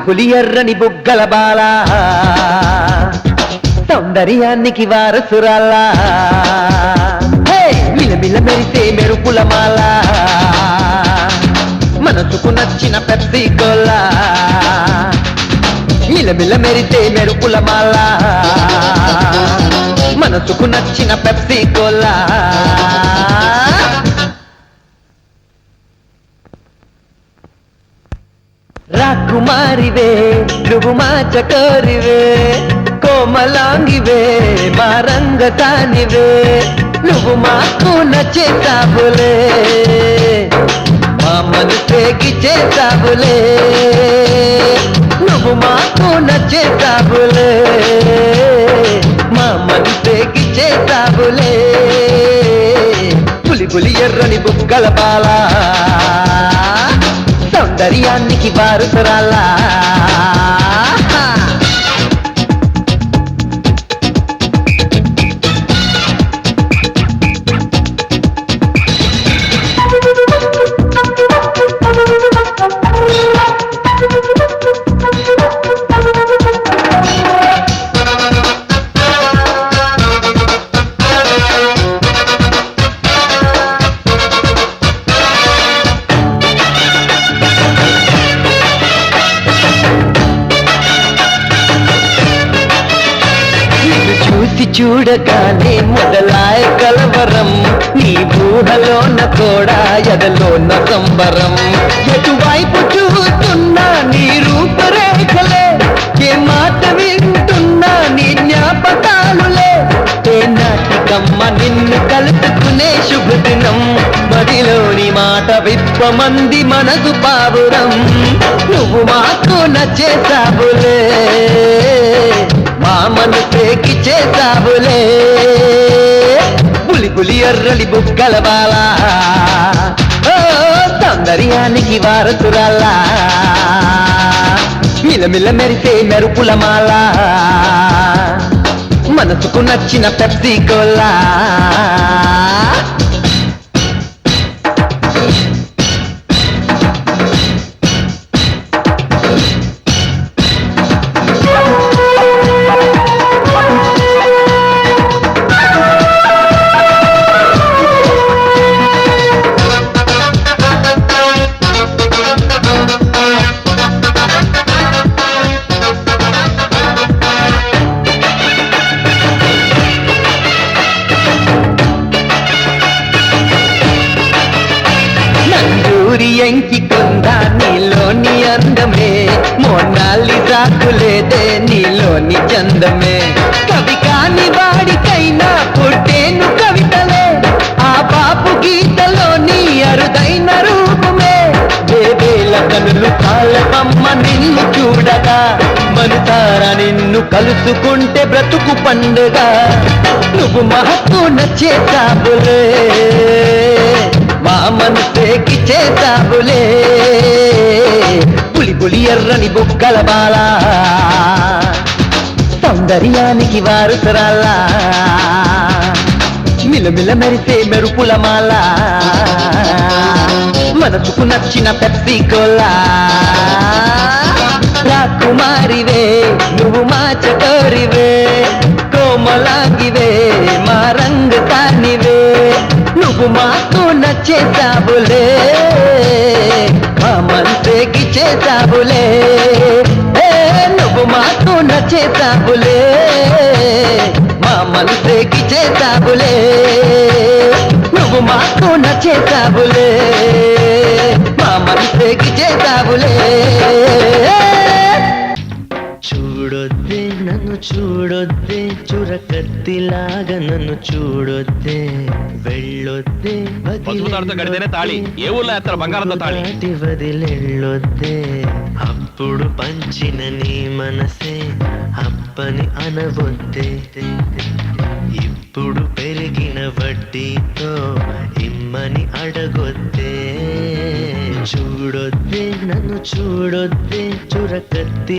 పులి ఎర్రని బుగ్గల బాల సౌందర్యానికి వారసురాలా మిలమిల మెరిసే మెరుపుల మాల మనసుకు నచ్చిన పెప్సీ కోలా మిలమిల మెరిసే మెరుపుల మాల మనసుకు నచ్చిన పెప్సీ కోలా రాకుమారివే నువ్వు మా చకోరివే కోమలాంగివే మా రంగతానివే నువ్వు మాకు నచ్చేసావులే మా మనసేకి చేసావులే నువ్వు మాకు నచ్చేసావులే మా మనసేకి చేసావులే పులి పులి ఎర్రని బుగ్గల బాల సౌందర్యానికి వారసురాలా చూడగానే మొదలాయ కలవరం నీ ఊహలోన కూడా ఎదలోన సంబరం ఎటువైపు చూస్తున్నా నీ రూపరేఖలే ఏ మాట వింటున్నా నీ జ్ఞాపకాలులే ఏ నాటికమ్మ నిన్ను కలుపుకునే శుభదినం మదిలోని మాట విప్పమంది మనసు పావురం నువ్వు మాకు నచ్చేసావులే మా మనసేకి చేసావులే పులి పులి ఎర్రలి బుగ్గల బాల సౌందర్యానికి వారసురాలా మిలమిల మెరిసే మెరుపుల మాల మనసుకు నచ్చిన పెప్సీ కోలా ఎంకి కొందా నీలోని అందమే మోనాలిసాకు లేదే నీలోని చందమే కవి కాని వాడికైనా పుట్టేను కవితలే ఆ బాపు గీతలోని అరుదైన రూపమే వేవేల కనులు కాలవమ్మ నిన్ను చూడగా మనసారా నిన్ను కలుసుకుంటే బ్రతుకు పండుగ నువ్వు మహత్తు నచ్చేసావులే మా మనసేకి చేసావులే పులి పులి ఎర్రని బుగ్గల బాల సౌందర్యానికి వారసురాలా మిలమిల మెరిసే మెరుపుల మాల మనసుకు నచ్చిన పెప్సీ కోలా రాకుమారివే నువ్వు మా చకోరివే కోమలాంగివే మా రంగతానివే నువ్వు మాకు నచ్చేసావులే మా మనసేకి చేసావులే నువ్వు మాకు నచ్చేసావులే మా మనసేకి చేసావులే నువ్వు మాకు నచ్చేసావులే మా మనసేకి చేసావులే చూడొద్దే నన్ను చూడొద్దే చురకత్తిలాగా నన్ను చూడొద్దే వెళ్ళొద్దే గడితేనే తాళి ఏ ఊళ్ళో ఎత్తారు బంగారంతో తాళి వదిలెళ్ళొద్దే అప్పుడు పంచిన నీ మనసే అప్పని అనవొద్దే ఇప్పుడు పెరిగిన వడ్డీతో ఇమ్మని అడగొద్దే చూడొద్దే నన్ను చూడొద్దే చురకత్తి